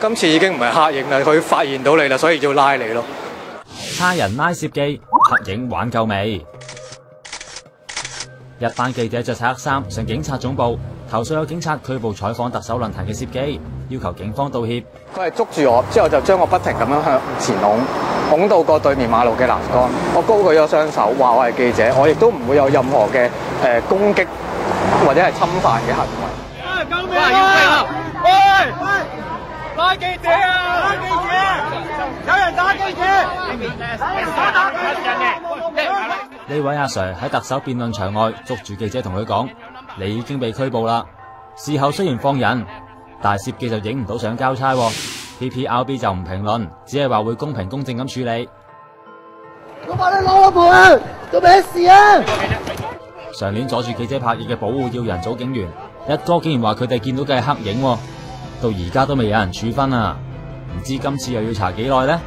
今次已經唔係黑影啦，佢發現到你啦，所以要拉你咯。差人拉攝記，黑影玩夠未？一班記者着晒黑衫上警察總部投訴有警察拒捕採訪特首論壇嘅攝記，要求警方道歉。佢係捉住我之後就將我不停咁樣向前拱到過對面馬路嘅欄杆。我高舉咗雙手，話我係記者，我亦都唔會有任何嘅攻擊或者係侵犯嘅行為。救命啊！喂！拉記者啊！拉記者！有人打記者！打記者！呢位阿 Sir 喺特首辯論場外捉住記者同佢講：你已經被拘捕啦。事後雖然放人，但係攝記就影唔到相交差，PPRB 就唔評論，只係話會公平公正咁處理。我幫你攞個盤，做咩事啊？上年阻住記者拍嘢嘅保護要人組警員，一哥竟然話佢哋見到嘅係黑影，到而家都未有人處分啊！唔知今次又要查幾耐呢？